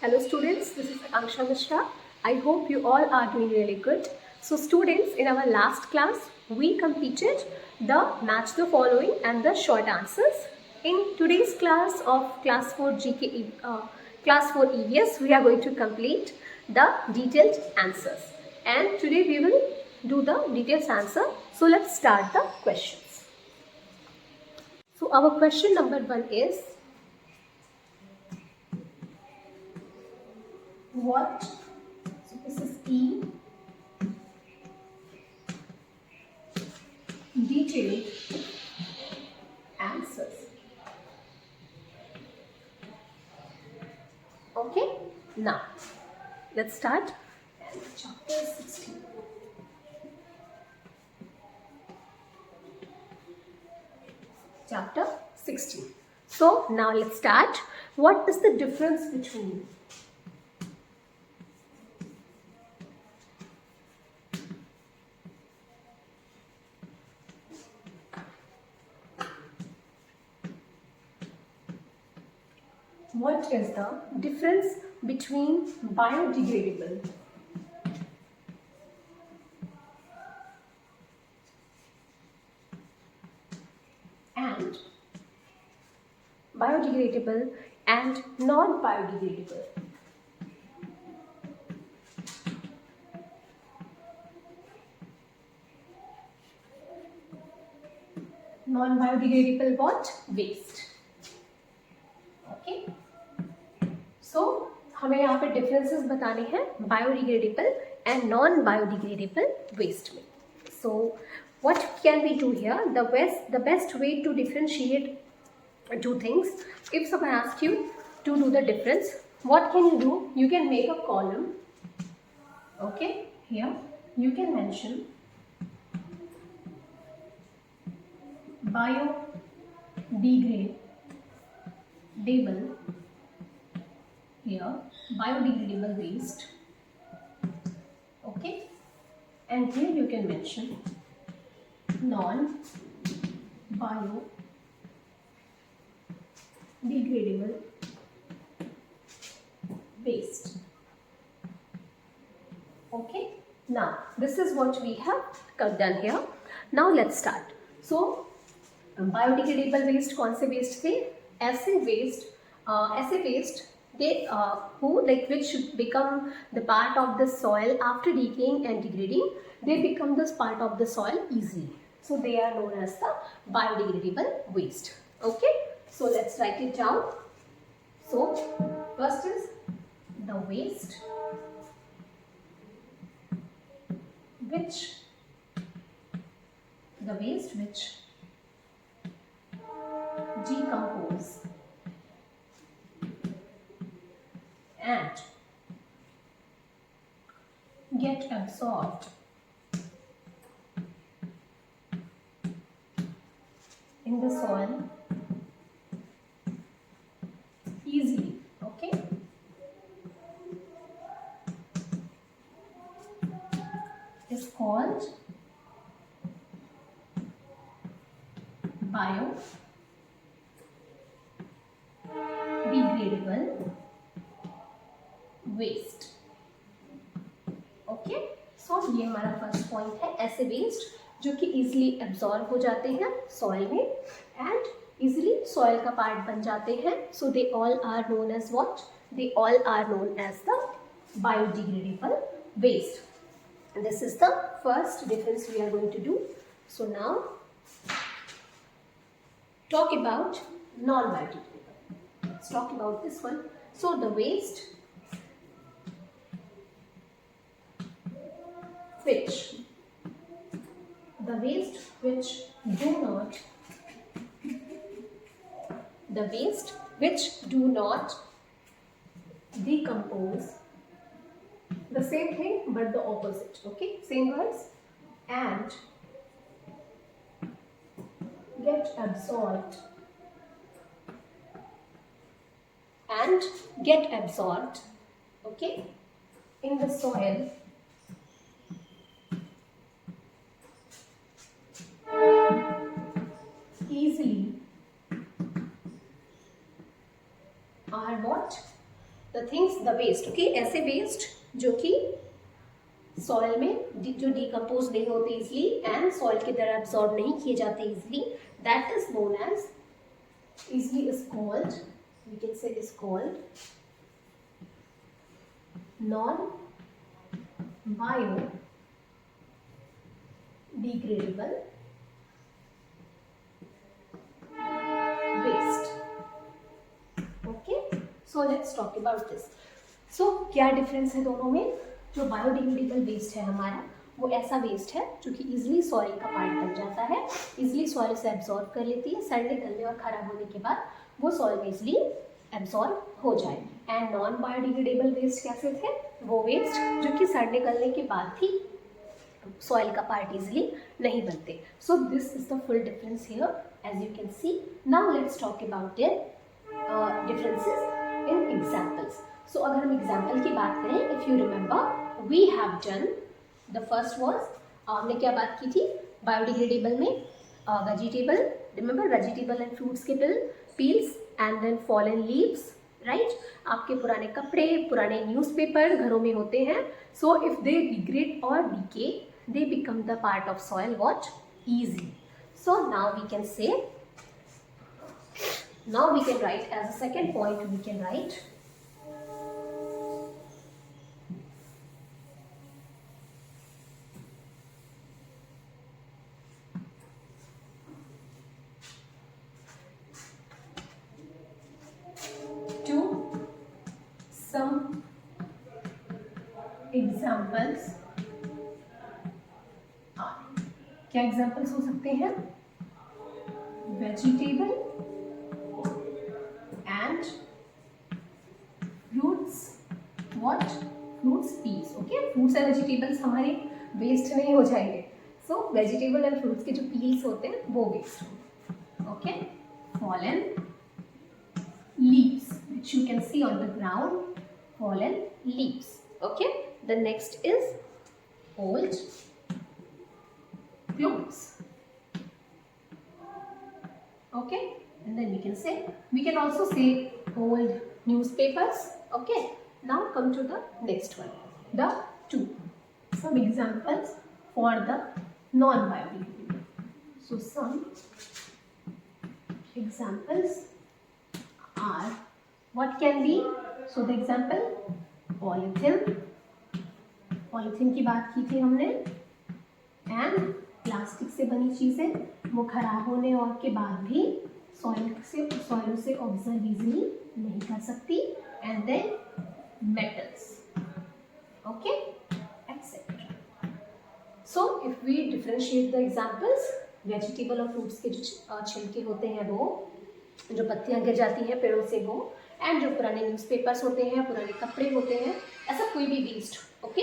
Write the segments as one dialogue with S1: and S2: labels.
S1: Hello students, this is Angsha Mishra. I hope you all are doing really good. So students, in our last class, we completed the match the following and the short answers. In today's class of class 4 GK, class 4 EVS, we are going to complete the detailed answers. And today we will do the detailed answer. So let's start the questions. So our question number 1 is, what, so this is E, detailed answers. Okay, now let's start. Chapter 16. Chapter 16. So now let's start. What is the difference between what is the difference between biodegradable and non-biodegradable? Non-biodegradable what? Waste. Okay. So हमें यहाँ पे differences बताने हैं biodegradable and non-biodegradable waste में. So what can we do here? The best way to differentiate two things. If someone asks you to do the difference, what can you do? You can make a column. Okay, here you can mention biodegradable, here biodegradable waste. Okay, and here you can mention non-biodegradable waste. Okay, now this is what we have done here. Now let's start. So biodegradable waste कौन से waste थे? ऐसे waste they who like which become the part of the soil after decaying and degrading. They become this part of the soil easily. So they are known as the biodegradable waste. Okay, so let's write it down. So first is the waste which decompose and get absorbed in the soil easily. Okay, is called biodegradable waste. Okay, so ये हमारा first point है. ऐसे waste जो कि easily absorb हो जाते हैं soil में एंड इजीली सॉइल का पार्ट बन जाते हैं. So they all are known as what? They all are known as the biodegradable waste. This is the first difference we are going to do. So now talk about non-biodegradable. Let's talk about this one. So the waste which do not decompose, the same thing but the opposite. Okay, same words, and get absorbed okay, in the soil easily are what? The things, the waste, okay, ऐसे waste जो कि soil में जो decompose नहीं होते easily and soil की तरह absorb नहीं किए जाते easily, that is known as, easily is called, we can say is called non biodegradable waste, okay. So let's talk about this. So क्या डिफरेंस है दोनों में? जो बायोडिग्रेडेबल वेस्ट है हमारा, वो ऐसा वेस्ट है जो कि इजिली सॉइल का पार्ट बन जाता है, इजिली सॉइल से एब्जॉर्ब कर लेती है, सड़ने गलने और खराब होने के बाद वो सॉइल में इजिली एब्जॉर्ब हो जाए। एंड नॉन बायोडिग्रेडेबल वेस्ट कैसे थे? वो वेस्ट जो कि सड़ने गलने के बाद भी सॉइल का पार्ट इजिली नहीं बनते। So this is the full difference here as you can see. Now let's talk about their differences in examples. So अगर हम एग्जाम्पल की बात करें, if you remember we have done the first was, हमने क्या बात की थी बायोडिग्रेडेबल में? Vegetable, remember vegetable and fruits के peels and then fallen leaves, right? आपके पुराने कपड़े, पुराने न्यूज़पेपर घरों में होते हैं। सो इफ दे डिग्रेड और DK, they become the part of soil what? Easily. So now we can say, now we can write as a second point, we can write to some examples। क्या examples हो सकते हैं? Vegetable and fruits, what? Fruits piece, okay. Fruits and vegetables हमारे waste नहीं हो जाएंगे। सो vegetable and fruits के जो पील्स होते हैं वो वेस्ट होंगे, okay. Fallen leaves which you can see on the ground, fallen leaves, okay। The next is old clothes, okay, and then we can also say old newspapers, okay। Now come to the next one, the two, some examples for the non biodegradable। So some examples are, what can be? So the example, polythene की बात की थी हमने, and plastic से बनी चीज़ें वो खराब होने और के बाद भी सॉइल से ऑब्जर्व इजीली नहीं कर सकती, and then metals, okay, etcetera. So if we differentiate the examples, vegetable और फ्रूट्स के जो छिलके होते हैं वो, जो पत्तियां गिर जाती हैं पेड़ों से वो, एंड जो पुराने न्यूज़पेपर्स होते हैं, पुराने कपड़े होते हैं, ऐसा कोई भी वेस्ट, ओके,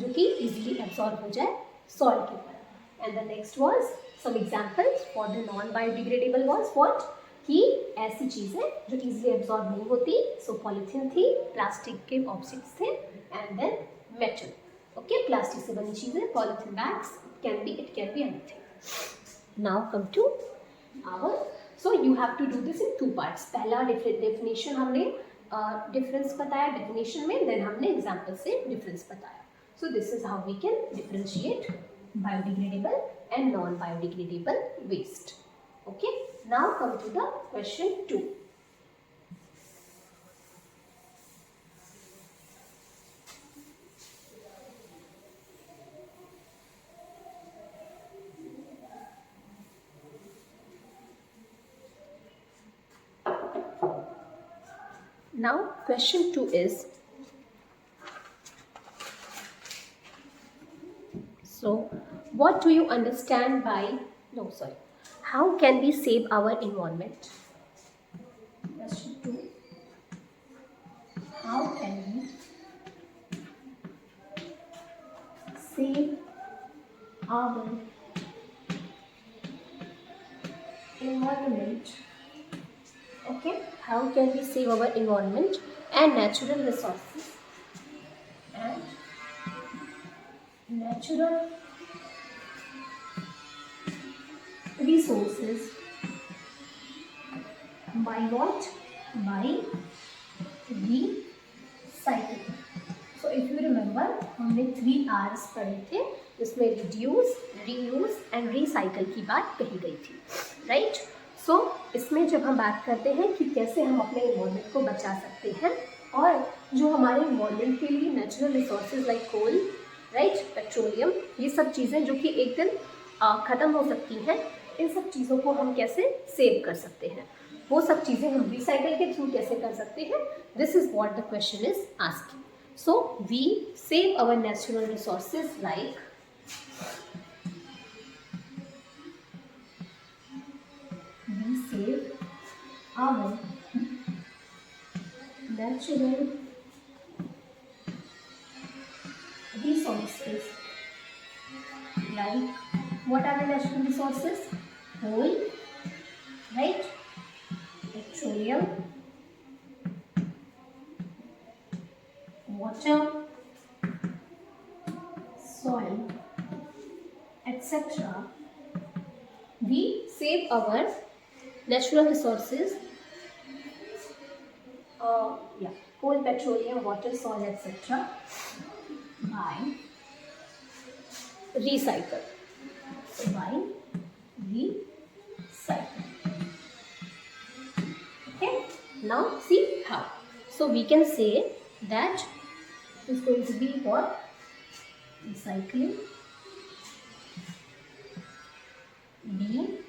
S1: जो कि इजीली एब्जॉर्ब हो जाए सॉइल के ऊपर। And the next was some examples for the non biodegradable was what? कि ऐसी चीज़ें जो इजीली एब्जॉर्ब नहीं होती, सो पॉलीथीन थी, प्लास्टिक के ऑब्जेक्ट्स थे, and then metal, okay, plastic से बनी चीज़ें, polythene bags, it can be anything. Now come to our, so you have to do this in two parts. पहला डेफिनेशन हमने डिफरेंस बताया डेफिनेशन में, देन हमने एग्जाम्पल से डिफरेंस बताया। So this is how we can differentiate biodegradable and non biodegradable waste, okay. Now come to the question 2। Now question 2 is, so what do you understand by, how can we save our environment? Question 2, how can we save our environment, okay, how can we save our environment and natural resources by what? By हमने 3 R's पढ़े थे, जिसमें reduce, reuse and recycle की बात कही गई थी, right. सो इसमें जब हम बात करते हैं कि कैसे हम अपने इन्वायरमेंट को बचा सकते हैं, और जो हमारे इन्वायरमेंट के लिए नेचुरल रिसोर्सेज लाइक कोल, राइट, पेट्रोलियम, ये सब चीज़ें जो कि एक दिन ख़त्म हो सकती हैं, इन सब चीज़ों को हम कैसे सेव कर सकते हैं, वो सब चीज़ें हम रिसाइकल के थ्रू कैसे कर सकते हैं, this is what the question is asking. So we save our natural resources like we save our natural resources. Like, what are the natural resources? Coal, right? Petroleum, water, soil, etc. We save our natural resources, coal, petroleum, water, soil, etc. by recycle. Okay, now see how. So we can say that is going to be what? Recycling. B.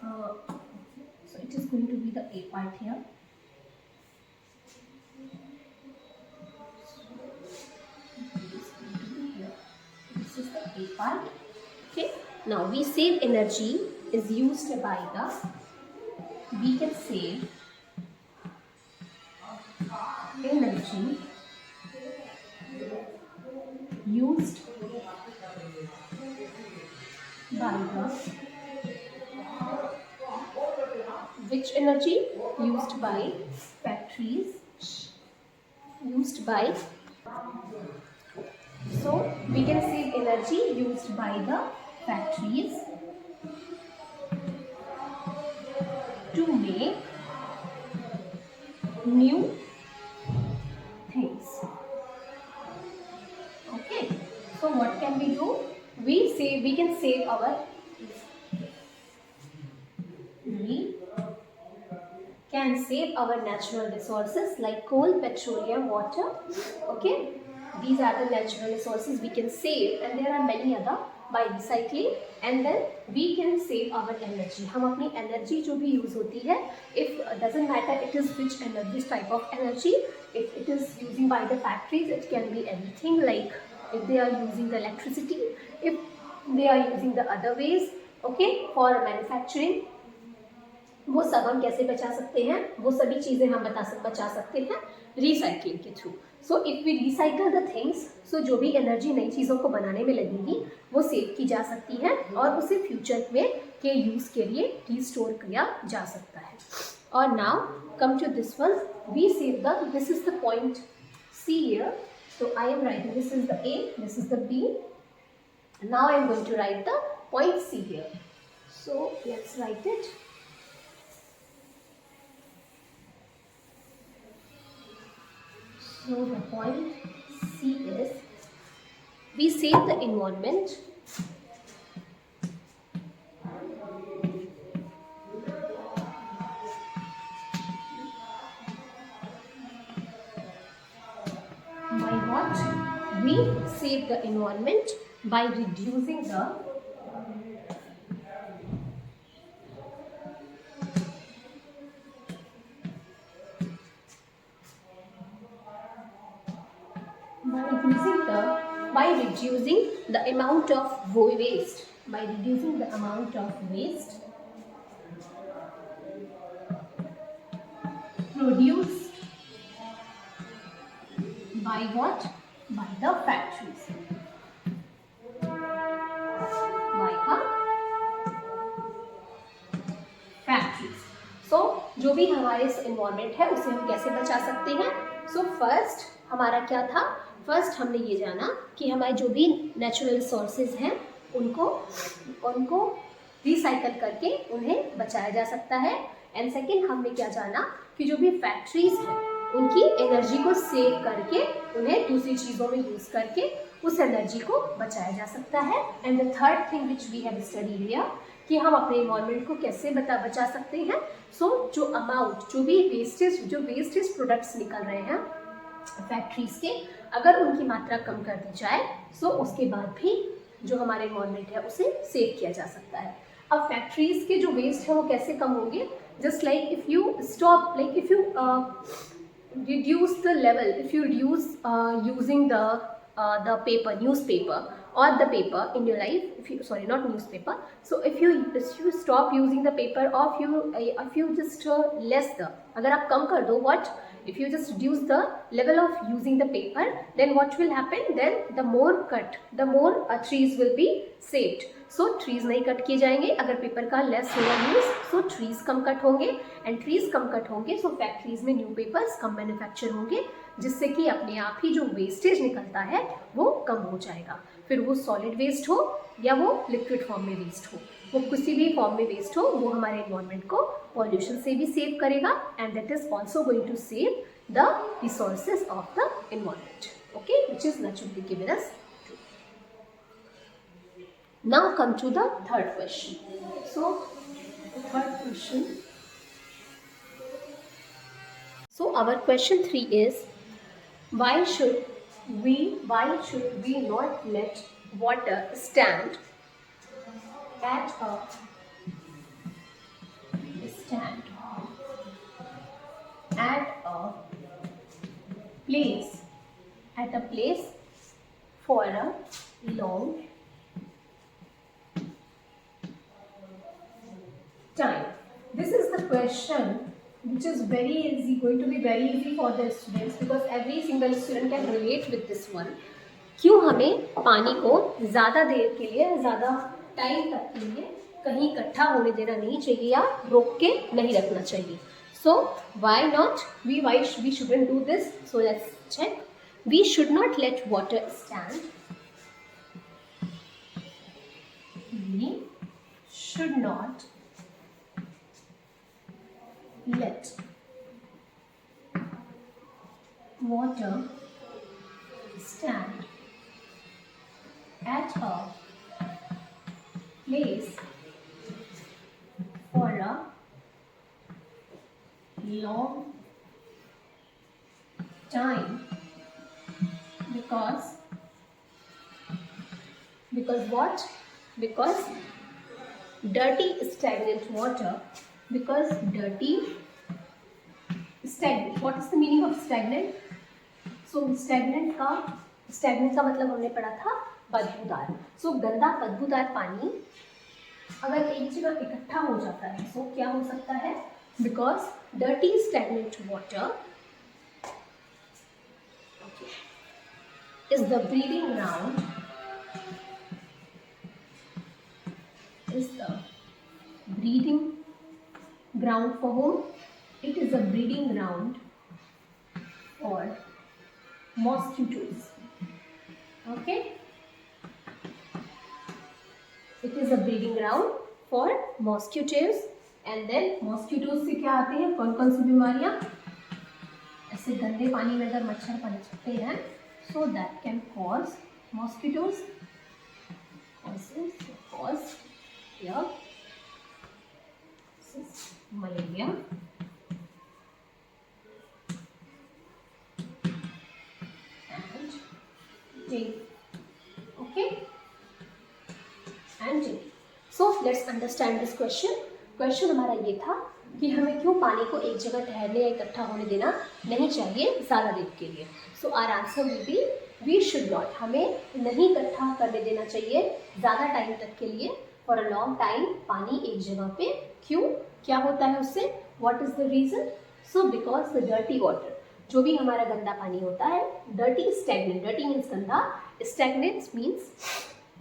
S1: So it is going to be the A part here. This is the A part. Okay. Now we save energy is used by the, we can save energy used by the, which energy? Used by factories, used by, so we can save energy used by the factories to make new things. Okay, so what can we do? We can save our, we can save our natural resources like coal, petroleum, water. Okay, these are the natural resources we can save, and there are many other by recycling. And then we can save our energy. हम अपनी energy जो भी use होती है, if doesn't matter it is which energy, type of energy, if it is using by the factories, it can be anything, like if they are using the electricity, if they are using the other ways, okay, for manufacturing, वो सब हम कैसे बचा सकते हैं, वो सभी चीज़ें हम बचा सकते हैं रिसाइकलिंग के through. So if we recycle the things, so जो भी एनर्जी नई चीज़ों को बनाने में लगेगी वो सेव की जा सकती है और उसे फ्यूचर में के यूज़ के लिए रिस्टोर किया जा सकता है. और now come to this one, we save the, this is the point see here, so I am writing, this is the A, this is the B. Now I am going to write the point C here. So let's write it. So the point C is, we save the environment by what? We save the environment by reducing the amount of waste, by reducing the amount of waste produced by what? By the factories. By the factories. So जो भी हमारे environment है उसे हम कैसे बचा सकते हैं? सो फर्स्ट हमारा क्या था? फर्स्ट हमने ये जाना कि हमारे जो भी नेचुरल रिसोर्सेज हैं उनको रिसाइकल करके उन्हें बचाया जा सकता है. एंड सेकेंड हमने क्या जाना कि जो भी फैक्ट्रीज हैं उनकी एनर्जी को सेव करके उन्हें दूसरी चीज़ों में यूज़ करके उस एनर्जी को बचाया जा सकता है। And the third thing which we have studied here कि हम अपने इन्वायरमेंट को कैसे बचा सकते हैं। सो जो अमाउंट, जो भी वेस्टेज प्रोडक्ट्स निकल रहे हैं फैक्ट्रीज के, अगर उनकी मात्रा कम कर दी जाए सो उसके बाद भी जो हमारे इन्वायरमेंट है उसे सेव किया जा सकता है। अब फैक्ट्रीज के जो वेस्ट है वो कैसे कम होंगे? Just like if you stop, like if you reduce the level, if you reduce using the paper, newspaper or the paper in your life, if you, sorry, not newspaper, so if you stop using the paper, or if you just less the, अगर आप कम कर दो, what if you just reduce the level of using the paper, then what will happen? Then the more trees will be saved. So trees नहीं cut किए जाएंगे अगर paper का less होगा यूज़, सो ट्रीज़ कम कट होंगे, एंड ट्रीज़ कम कट होंगे सो factories में new papers कम manufacture होंगे, जिससे कि अपने आप ही जो वेस्टेज निकलता है वो कम हो जाएगा। फिर वो सॉलिड वेस्ट हो या वो लिक्विड फॉर्म में वेस्ट हो, वो किसी भी फॉर्म में वेस्ट हो, वो हमारे एनवायरनमेंट को पॉल्यूशन से भी सेव करेगा, and that is also going to save the resources of the environment, okay, which is naturally given us. Now come to the third question. So third question. So our question 3 is, why should we not let water stand at a place for a long time? This is the question which is very easy, going to be very easy for the students, because every single student can relate with this one. क्यों हमें पानी को ज़्यादा देर के लिए, ज़्यादा time तक के लिए कहीं इकट्ठा होने देना नहीं चाहिए या रोक के नहीं रखना चाहिए? So why not? Why we shouldn't do this? So let's check. We should not let water stand. We should not let water stand at a place for a long time, because what? Because dirty stagnant water, because dirty stagnant, what is the meaning of stagnant? So stagnant का मतलब हमने पढ़ा था बदबूदार। सो गंदा बदबूदार पानी अगर एक जगह इकट्ठा हो जाता है सो क्या हो सकता है? Because dirty stagnant water is the breeding ground for whom? It is a breeding ground for mosquitoes. Okay, it is a breeding ground for mosquitoes. And then mosquitoes से क्या आते हैं? कौन कौन सी बीमारियां? ऐसे गंदे पानी में अगर मच्छर पनपते हैं so that can cause mosquitoes cause malaria and dengue. Okay, and dengue. So let's understand this question. Question हमारा ये था कि हमें क्यों पानी को एक जगह ठहरने या इकट्ठा होने देना नहीं चाहिए ज़्यादा देर के लिए। So our answer will be we should not, हमें नहीं इकट्ठा करने देना चाहिए ज़्यादा टाइम तक के लिए, फॉर अ लॉन्ग टाइम पानी एक जगह पे। क्यों, क्या होता है उससे? What is the reason? So because the dirty water, जो भी हमारा गंदा पानी होता है, डर्टी स्टैग्नेंट, डर्टी मीन्स गंदा, स्टैग्नेंट मीन्स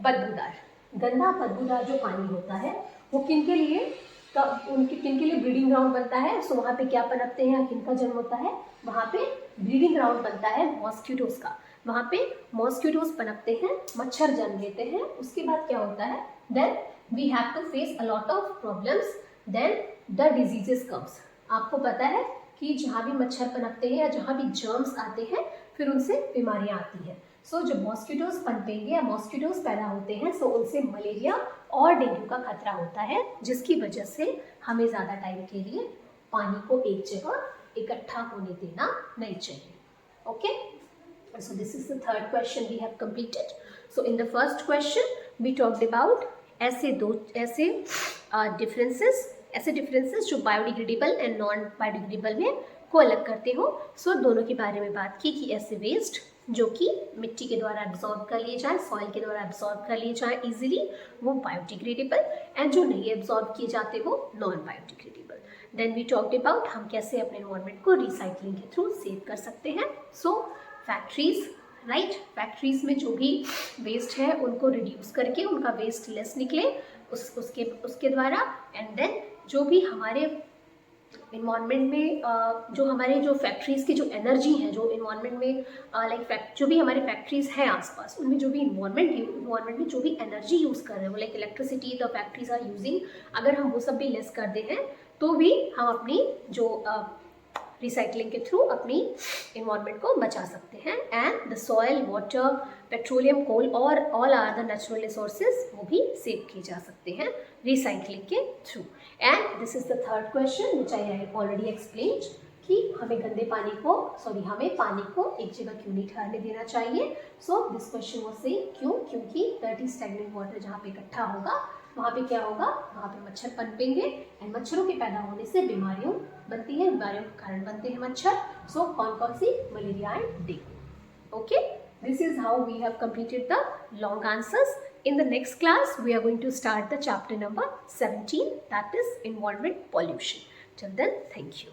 S1: बदबूदार। गंदा बदबूदार जो पानी होता है वो किनके लिए ब्रीडिंग ग्राउंड बनता है। सो वहाँ पे क्या पनपते हैं, किनका जन्म होता है? वहाँ पे ब्रीडिंग ग्राउंड बनता है मॉस्किटोज का। वहाँ पे मॉस्किटोज पनपते हैं, मच्छर जन्म लेते हैं। उसके बाद क्या होता है? Then we have to face a lot of problems, then the diseases comes. आपको पता है कि जहाँ भी मच्छर पनपते हैं या जहाँ भी जर्म्स आते हैं फिर उनसे बीमारियाँ आती हैं। सो जब मॉस्किटोज पनपेंगे या मॉस्किटोज पैदा होते हैं सो उनसे मलेरिया और डेंगू का खतरा होता है, जिसकी वजह से हमें ज़्यादा टाइम के लिए पानी को एक जगह इकट्ठा होने देना नहीं चाहिए। Okay, so this is the third question we have completed. So in the first question we talked about ऐसे डिफरेंसेस जो बायोडिग्रेडेबल एंड नॉन बायोडिग्रेडेबल में को अलग करते हो। सो दोनों के बारे में बात की कि ऐसे वेस्ट जो कि मिट्टी के द्वारा एब्जॉर्ब कर लिए जाए, सॉइल के द्वारा एब्जॉर्ब कर लिए जाए इजीली, वो बायोडिग्रेडेबल, एंड जो नहीं एब्जॉर्ब किए जाते वो non biodegradable. Then we talked about हम कैसे अपने एनवायरनमेंट को रिसाइकलिंग के थ्रू सेव कर सकते हैं। सो फैक्ट्रीज, राइट, फैक्ट्रीज में जो भी वेस्ट है उनको रिड्यूस करके उनका वेस्ट लेस निकले उसके द्वारा, एंड देन जो भी हमारे इन्वायरमेंट में जो हमारे जो फैक्ट्रीज़ की जो एनर्जी है, जो इन्वायरमेंट में लाइक जो भी हमारे फैक्ट्रीज़ हैं आसपास, उनमें जो भी इन्वायरमेंट में जो भी एनर्जी यूज़ कर रहे हो like electricity the factories are using, अगर हम वो सब भी लेस कर दे हैं तो भी हम अपनी जो रिसाइकलिंग के थ्रू अपनी इन्वायरमेंट को बचा सकते हैं। And the soil, water, petroleum, coal और all are the natural resources वो भी सेव किए जा सकते हैं रिसाइकलिंग के through. And this is the third question which I have already explained कि हमें हमें पानी को एक जगह क्यों नहीं ठहरने देना चाहिए। So this question was saying क्यों, क्योंकि डर्टी स्टैग्नेंट वाटर जहाँ पे इकट्ठा होगा वहाँ पे क्या होगा, वहाँ पे मच्छर पनपेंगे एंड मच्छरों के पैदा होने से बीमारियों बनती है, बीमारियों के कारण बनते हैं मच्छर। सो कौन कौन सी, malaria and dengue. Okay, this is how we have completed the long answers. In the next class we are going to start the chapter number 17, that is environment pollution. Till then, thank you.